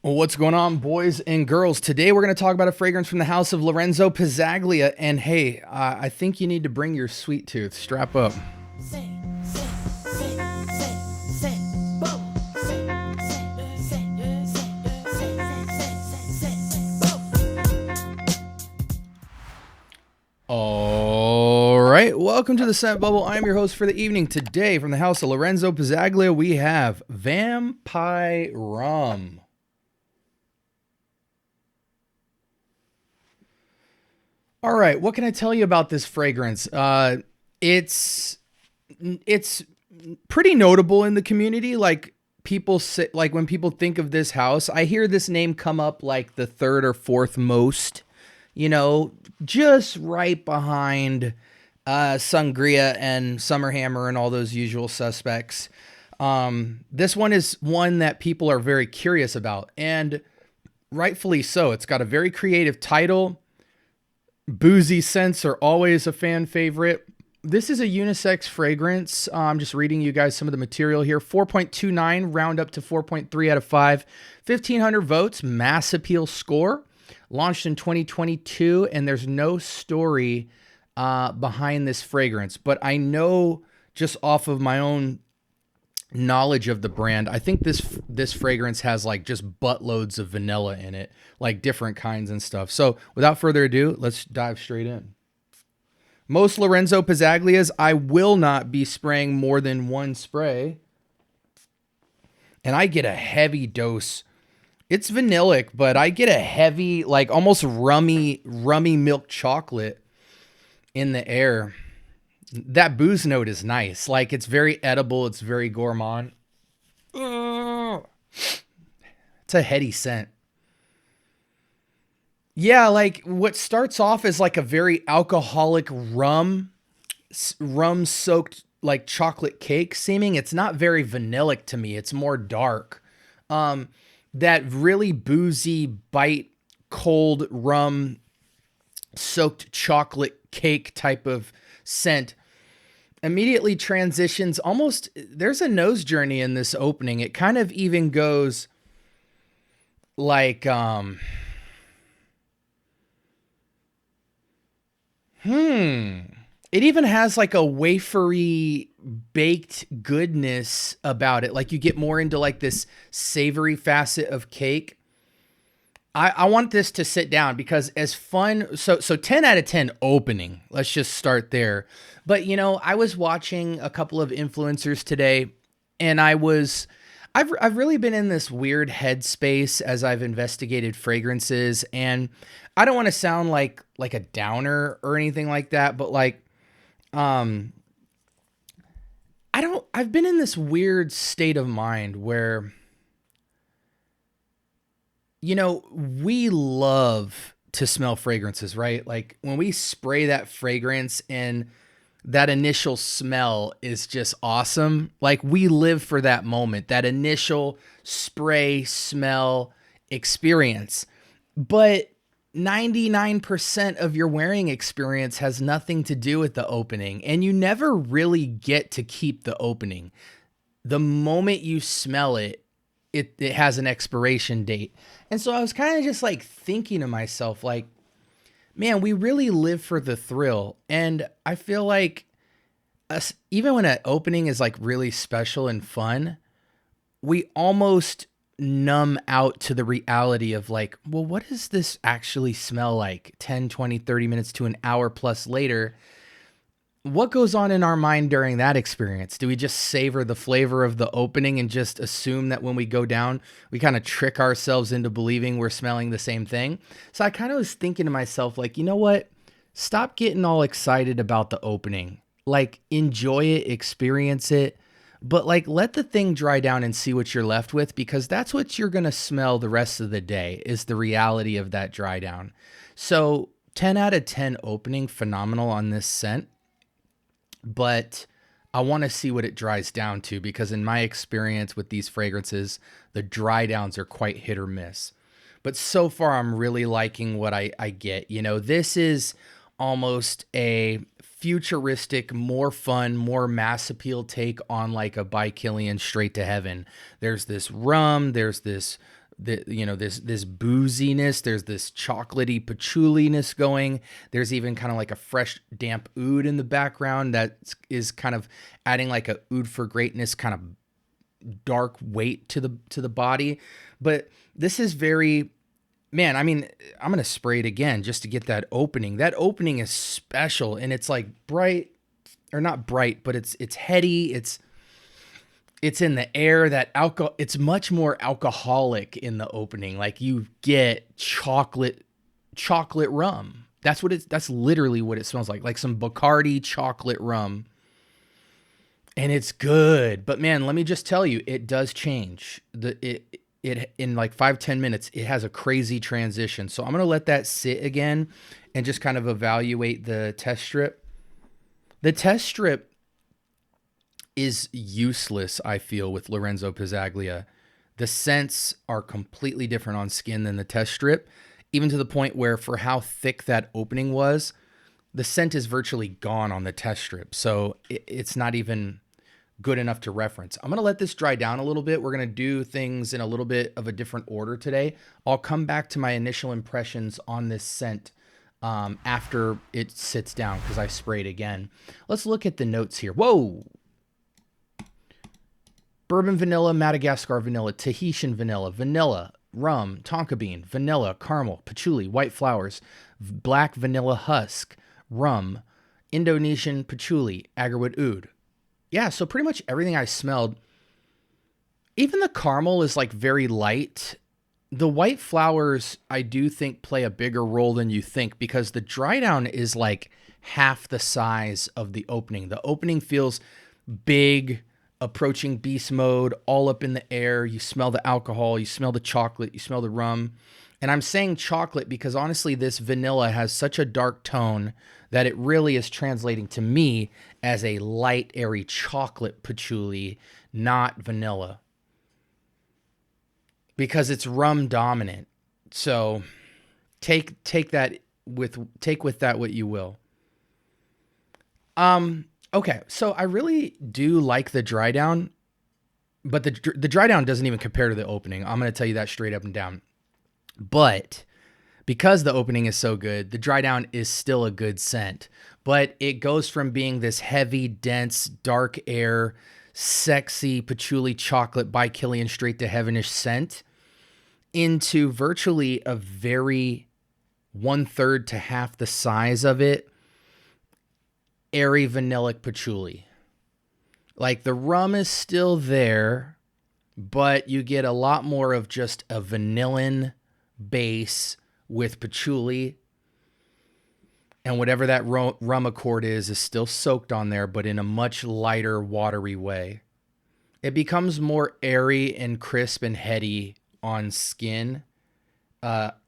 What's going on, boys and girls? Today we're going to talk about a fragrance from the house of Lorenzo Pazzaglia. And hey, I think you need to bring your sweet tooth. Strap up. All right, welcome to the Scent Bubble. I'm your host for the evening. Today, from the house of Lorenzo Pazzaglia, we have Vampiric Rum. All right, what can I tell you about this fragrance? It's pretty notable in the community. Like people say, like when people think of this house, I hear this name come up like the third or fourth most. You know, just right behind Sangria and Summer Hammer and all those usual suspects. This one is one that people are very curious about, and rightfully so. It's got a very creative title. Boozy scents are always a fan favorite. This is a unisex fragrance. I'm just reading you guys some of the material here. 4.29, round up to 4.3 out of 5. 1,500 votes, mass appeal score. Launched in 2022, and there's no story behind this fragrance. But I know just off of my own knowledge of the brand, I think this fragrance has like just buttloads of vanilla in it, like different kinds and stuff. So without further ado, let's dive straight in. Most Lorenzo Pazzaglias, I will not be spraying more than one spray, and I get a heavy dose. It's vanillic, but I get a heavy, like almost rummy milk chocolate in the air. That booze note is nice. Like, it's very edible. It's very gourmand. It's a heady scent. Yeah, like what starts off as like a very alcoholic rum soaked like chocolate cake seeming. It's not very vanillic to me. It's more dark. That really boozy bite, cold rum soaked chocolate cake type of scent immediately transitions almost. There's a nose journey in this opening. It kind of even goes like, it even has like a wafery baked goodness about it. Like you get more into like this savory facet of cake. I want this to sit down because as fun, so 10 out of 10 opening. Let's just start there. But you know, I was watching a couple of influencers today, and I've really been in this weird headspace as I've investigated fragrances, and I don't want to sound like a downer or anything like that, but like I've been in this weird state of mind where, you know, we love to smell fragrances, right? Like when we spray that fragrance and that initial smell is just awesome. Like we live for that moment, that initial spray smell experience. But 99% of your wearing experience has nothing to do with the opening, and you never really get to keep the opening. The moment you smell it, it has an expiration date. And so I was kind of just like thinking to myself, like, man, we really live for the thrill. And I feel like even when an opening is like really special and fun, we almost numb out to the reality of like, well, what does this actually smell like 10, 20, 30 minutes to an hour plus later? What goes on in our mind during that experience? Do we just savor the flavor of the opening and just assume that when we go down, we kind of trick ourselves into believing we're smelling the same thing? So I kind of was thinking to myself, like, you know what? Stop getting all excited about the opening. Like, enjoy it, experience it, but like, let the thing dry down and see what you're left with, because that's what you're going to smell the rest of the day, is the reality of that dry down. So 10 out of 10 opening, phenomenal on this scent. But I want to see what it dries down to, because in my experience with these fragrances, the dry downs are quite hit or miss. But so far, I'm really liking what I get. You know, this is almost a futuristic, more fun, more mass appeal take on like a By Killian Straight to Heaven. There's this rum, there's this this booziness. There's this chocolatey patchouliness going. There's even kind of like a fresh damp oud in the background that is kind of adding like a oud for greatness kind of dark weight to the body. But this is very, man, I mean, I'm going to spray it again just to get that opening. That opening is special, and it's like bright, or not bright, but it's heady. It's in the air. That alcohol, it's much more alcoholic in the opening. Like you get chocolate rum. That's literally what it smells like some Bacardi chocolate rum. And it's good. But man, let me just tell you, it does change. It in like 5-10 minutes, it has a crazy transition. So I'm going to let that sit again and just kind of evaluate the test strip. The test strip is useless, I feel, with Lorenzo Pazzaglia. The scents are completely different on skin than the test strip, even to the point where for how thick that opening was, the scent is virtually gone on the test strip. So it's not even good enough to reference. I'm going to let this dry down a little bit. We're going to do things in a little bit of a different order today. I'll come back to my initial impressions on this scent after it sits down because I sprayed again. Let's look at the notes here. Whoa! Bourbon vanilla, Madagascar vanilla, Tahitian vanilla, vanilla, rum, tonka bean, vanilla, caramel, patchouli, white flowers, black vanilla husk, rum, Indonesian patchouli, agarwood oud. Yeah, so pretty much everything I smelled, even the caramel is like very light. The white flowers, I do think, play a bigger role than you think because the dry down is like half the size of the opening. The opening feels big, approaching beast mode, all up in the air. You smell the alcohol, you smell the chocolate, you smell the rum. And I'm saying chocolate because honestly, this vanilla has such a dark tone that it really is translating to me as a light, airy chocolate patchouli, not vanilla. Because it's rum dominant. So take with that what you will. Okay, so I really do like the dry down, but the dry down doesn't even compare to the opening. I'm going to tell you that straight up and down. But because the opening is so good, the dry down is still a good scent. But it goes from being this heavy, dense, dark air, sexy patchouli chocolate by Killian straight to heavenish scent into virtually a very 1/3 to half the size of it, airy vanillic patchouli. Like the rum is still there, but you get a lot more of just a vanillin base with patchouli, and whatever that rum accord is still soaked on there, but in a much lighter, watery way. It becomes more airy and crisp and heady on skin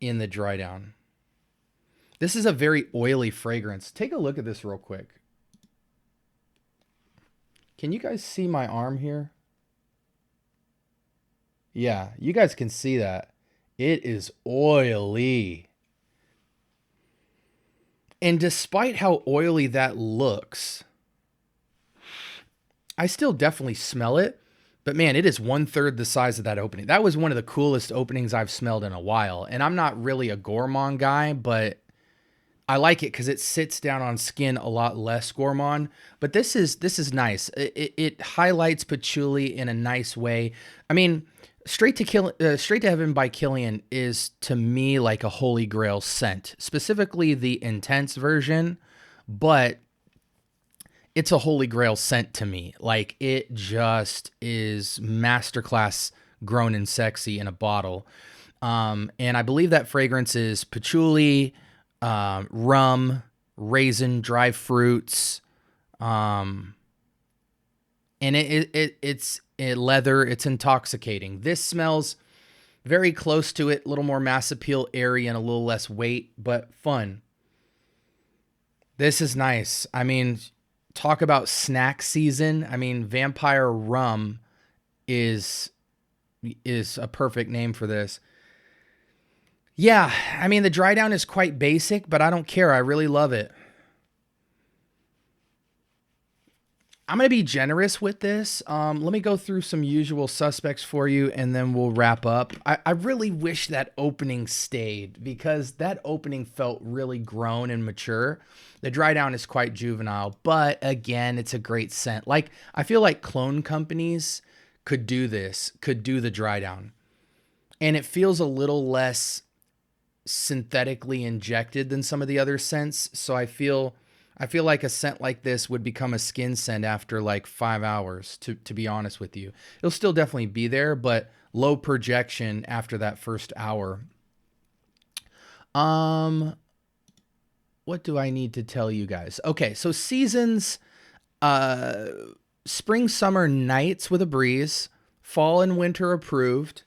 in the dry down. This is a very oily fragrance. Take a look at this real quick. Can you guys see my arm here? Yeah, you guys can see that. It is oily. And despite how oily that looks, I still definitely smell it. But man, it is 1/3 the size of that opening. That was one of the coolest openings I've smelled in a while. And I'm not really a gourmand guy, but I like it because it sits down on skin a lot less gourmand. But this is nice. It highlights patchouli in a nice way. I mean, Straight to Heaven by Killian is to me like a holy grail scent, specifically the intense version, but it's a holy grail scent to me. Like it just is masterclass grown and sexy in a bottle. And I believe that fragrance is patchouli, rum, raisin, dry fruits, and it's leather. It's intoxicating. This smells very close to it, a little more mass appeal, airy, and a little less weight, but fun. This is nice. I mean, talk about snack season. I mean, Vampire Rum is a perfect name for this. Yeah, I mean, the dry down is quite basic, but I don't care. I really love it. I'm going to be generous with this. Let me go through some usual suspects for you, and then we'll wrap up. I really wish that opening stayed, because that opening felt really grown and mature. The dry down is quite juvenile, but again, it's a great scent. Like, I feel like clone companies could do this, could do the dry down. And it feels a little less synthetically injected than some of the other scents. So I feel like a scent like this would become a skin scent after like 5 hours, to be honest with you. It'll still definitely be there, but low projection after that first hour. What do I need to tell you guys? Okay, so seasons, spring, summer nights with a breeze, fall and winter approved.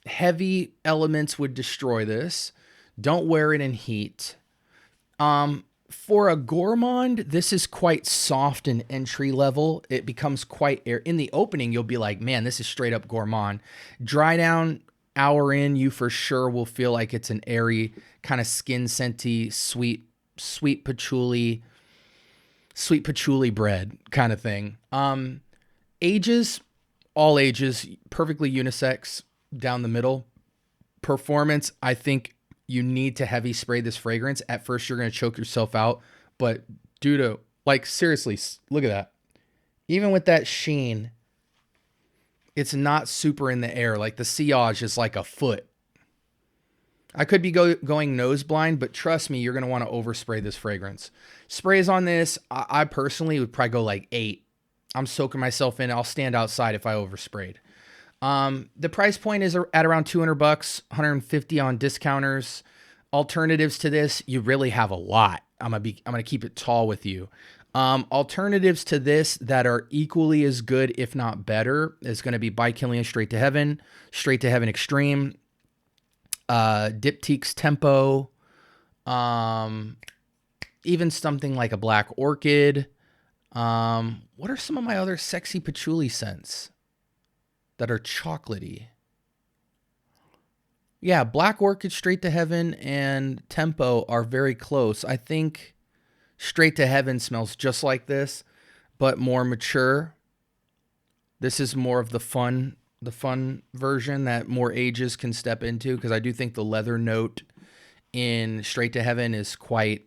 Heavy elements would destroy this. Don't wear it in heat. For a gourmand, this is quite soft and entry level. It becomes quite air. In the opening, you'll be like, man, this is straight up gourmand. Dry down, hour in, you for sure will feel like it's an airy, kind of skin scenty, sweet patchouli bread kind of thing. Ages, all ages, perfectly unisex down the middle. Performance, I think you need to heavy spray this fragrance. At first, you're going to choke yourself out, but due to, like, seriously, look at that. Even with that sheen, it's not super in the air. Like, the sillage is like a foot. I could be going nose blind, but trust me, you're going to want to overspray this fragrance. Sprays on this, I personally would probably go like 8. I'm soaking myself in. I'll stand outside if I oversprayed. The price point is at around $200, 150 on discounters. Alternatives to this, you really have a lot. I'm gonna keep it tall with you. Alternatives to this that are equally as good, if not better, is going to be By Killian Straight to Heaven Extreme, Diptyque's Tempo, even something like a Black Orchid. What are some of my other sexy patchouli scents that are chocolatey? Yeah, Black Orchid, Straight to Heaven, and Tempo are very close. I think Straight to Heaven smells just like this, but more mature. This is more of the fun version that more ages can step into, because I do think the leather note in Straight to Heaven is quite,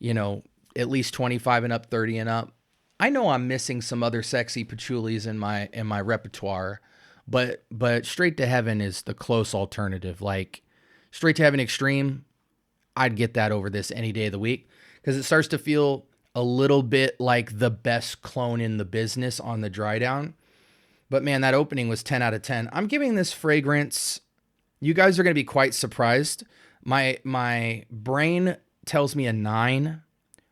at least 25 and up, 30 and up. I know I'm missing some other sexy patchoulis in my repertoire, but Straight to Heaven is the close alternative. Like, Straight to Heaven Extreme, I'd get that over this any day of the week, because it starts to feel a little bit like the best clone in the business on the dry down. But man, that opening was 10 out of 10. I'm giving this fragrance, you guys are going to be quite surprised. My brain tells me a 9.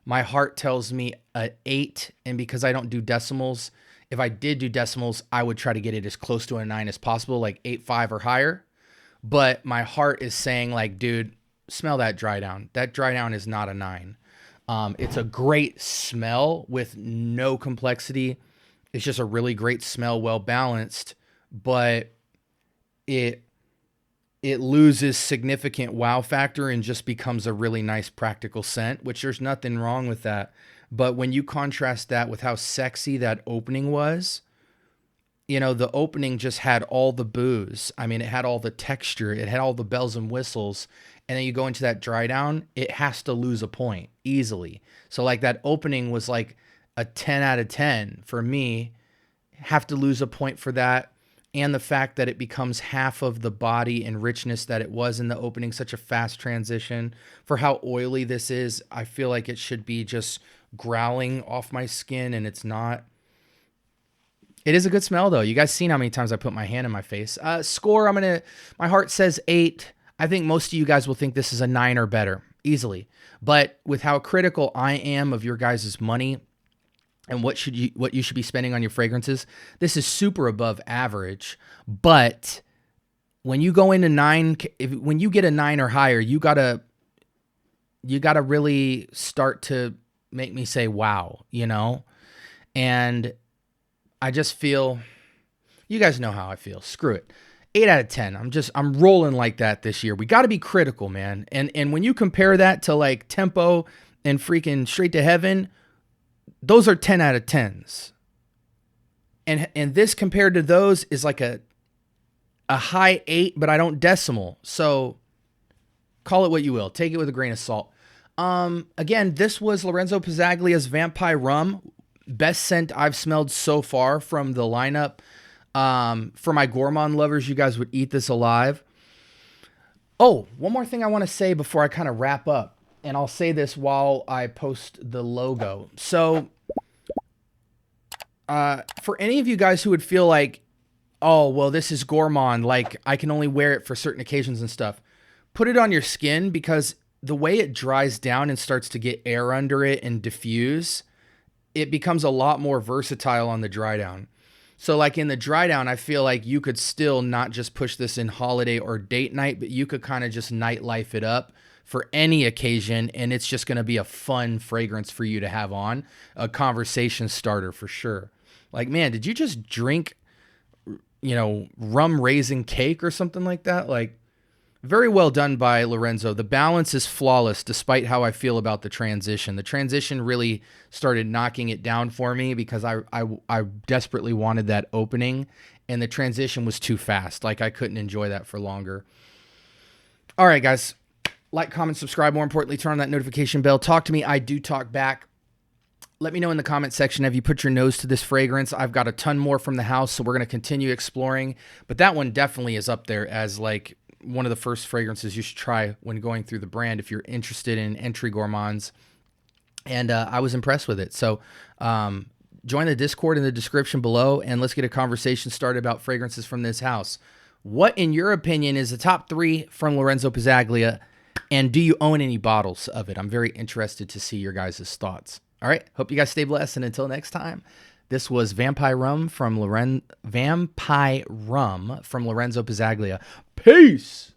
My heart tells me an 8. And because I don't do decimals, if I did do decimals, I would try to get it as close to a 9 as possible, like 8.5 or higher. But my heart is saying, like, dude, smell that dry down. That dry down is not a 9. It's a great smell with no complexity. It's just a really great smell, well balanced, but it loses significant wow factor and just becomes a really nice practical scent, which there's nothing wrong with that. But when you contrast that with how sexy that opening was, the opening just had all the booze. I mean, it had all the texture, it had all the bells and whistles. And then you go into that dry down, it has to lose a point easily. So like that opening was like a 10 out of 10 for me. Have to lose a point for that. And the fact that it becomes half of the body and richness that it was in the opening, such a fast transition. For how oily this is, I feel like it should be just growling off my skin, and it's not. It is a good smell, though. You guys seen how many times I put my hand in my face. Score, my heart says 8. I think most of you guys will think this is a 9 or better, easily. But with how critical I am of your guys' money and what you should be spending on your fragrances, this is super above average. But when you go into 9, when you get a 9 or higher, you gotta really start to make me say wow, And I just feel, you guys know how I feel. Screw it. 8 out of 10. I'm rolling like that this year. We got to be critical, man. And when you compare that to like Tempo and freaking Straight to Heaven, those are 10 out of 10s. And this compared to those is like a high 8, but I don't decimal. So call it what you will. Take it with a grain of salt. Again, this was Lorenzo Pazzaglia's Vampire Rum. Best scent I've smelled so far from the lineup. For my gourmand lovers, you guys would eat this alive. Oh, one more thing I want to say before I kind of wrap up. And I'll say this while I post the logo. So, for any of you guys who would feel like, oh, well, this is gourmand, like I can only wear it for certain occasions and stuff, put it on your skin, because the way it dries down and starts to get air under it and diffuse, it becomes a lot more versatile on the dry down. So like in the dry down, I feel like you could still not just push this in holiday or date night, but you could kind of just nightlife it up for any occasion, and it's just going to be a fun fragrance for you to have on, a conversation starter for sure. Like, man, did you just drink, rum raisin cake or something like that? Like, very well done by Lorenzo. The balance is flawless, despite how I feel about the transition. The transition really started knocking it down for me because I desperately wanted that opening, and the transition was too fast. Like, I couldn't enjoy that for longer. All right, guys. Like, comment, subscribe. More importantly, turn on that notification bell. Talk to me. I do talk back. Let me know in the comment section, have you put your nose to this fragrance? I've got a ton more from the house, so we're going to continue exploring. But that one definitely is up there as, like, one of the first fragrances you should try when going through the brand if you're interested in entry gourmands. And I was impressed with it. So join the Discord in the description below, and let's get a conversation started about fragrances from this house. What, in your opinion, is the top 3 from Lorenzo Pazzaglia, and do you own any bottles of it? I'm very interested to see your guys' thoughts. All right, hope you guys stay blessed, and until next time, this was Vampire Rum from Lorenzo Pazzaglia. Peace!